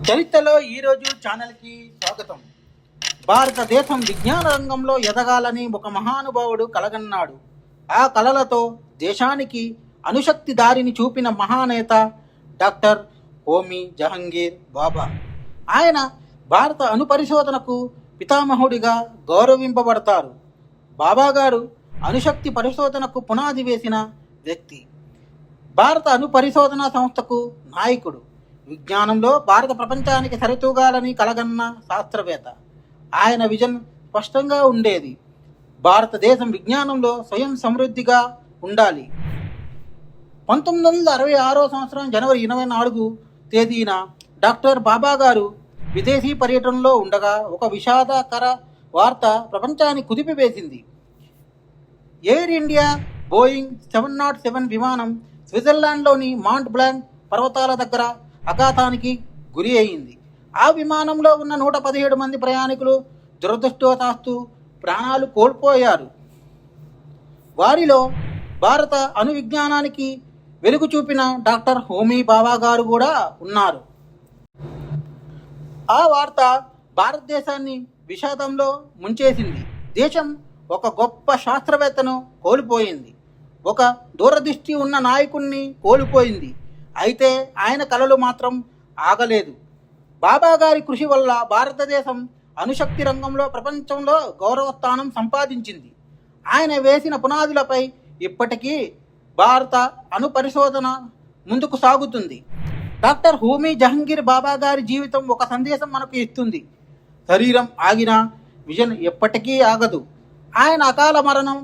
చరిత్రలో ఈరోజు ఛానల్కి స్వాగతం. భారతదేశం విజ్ఞాన రంగంలో ఎదగాలని ఒక మహానుభావుడు కలగన్నాడు. ఆ కలలతో దేశానికి అణుశక్తి దారిని చూపిన మహానేత డాక్టర్ హోమీ జహంగీర్ బాబా. ఆయన భారత అణు పరిశోధనకు పితామహుడిగా గౌరవింపబడతారు. బాబా గారు అణుశక్తి పరిశోధనకు పునాది వేసిన వ్యక్తి. భారత అణు పరిశోధన సంస్థకు నాయకుడు. విజ్ఞానంలో భారత ప్రపంచానికి సరితూగాలని కలగన్న శాస్త్రవేత్త. ఆయన విజన్ స్పష్టంగా ఉండేది. భారతదేశం విజ్ఞానంలో స్వయం సమృద్ధిగా ఉండాలి. 1966 సంవత్సరం జనవరి 24 తేదీన డాక్టర్ బాబా గారు విదేశీ పర్యటనలో ఉండగా ఒక విషాదకర వార్త ప్రపంచాన్ని కుదిపివేసింది. ఎయిర్ ఇండియా బోయింగ్ 707 విమానం స్విట్జర్లాండ్లోని మాంట్ బ్లాంక్ పర్వతాల దగ్గర అఘాతానికి గురి అయింది. ఆ విమానంలో ఉన్న 117 మంది ప్రయాణికులు దురదృష్టవశాత్తు ప్రాణాలు కోల్పోయారు. వారిలో భారత అణు విజ్ఞానానికి వెలుగు చూపిన డాక్టర్ హోమీ బాబా గారు కూడా ఉన్నారు. ఆ వార్త భారతదేశాన్ని విషాదంలో ముంచేసింది. దేశం ఒక గొప్ప శాస్త్రవేత్తను కోల్పోయింది. ఒక దూరదృష్టి ఉన్న నాయకుణ్ణి కోల్పోయింది. అయితే ఆయన కలలు మాత్రం ఆగలేదు. బాబా గారి కృషి వల్ల భారతదేశం అణుశక్తి రంగంలో ప్రపంచంలో గౌరవస్థానం సంపాదించింది. ఆయన వేసిన పునాదులపై ఇప్పటికీ భారత అణు పరిశోధన ముందుకు సాగుతుంది. డాక్టర్ హోమీ జహంగీర్ బాబా గారి జీవితం ఒక సందేశం మనకు ఇస్తుంది. శరీరం ఆగినా విజన్ ఎప్పటికీ ఆగదు. ఆయన అకాల మరణం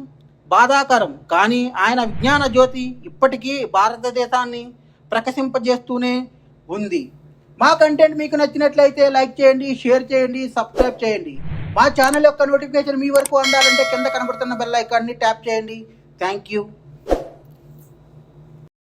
బాధాకరం, కానీ ఆయన విజ్ఞాన జ్యోతి ఇప్పటికీ భారతదేశాన్ని ప్రకాశింపజేస్తూనే ఉంది. మా కంటెంట్ మీకు నచ్చినట్లయితే లైక్ చేయండి, షేర్ చేయండి, సబ్స్క్రైబ్ చేయండి. మా ఛానల్ యొక్క నోటిఫికేషన్ మీ వరకు అందాలంటే కింద కనబడుతున్న బెల్ ఐకాన్ని ట్యాప్ చేయండి. Thank you.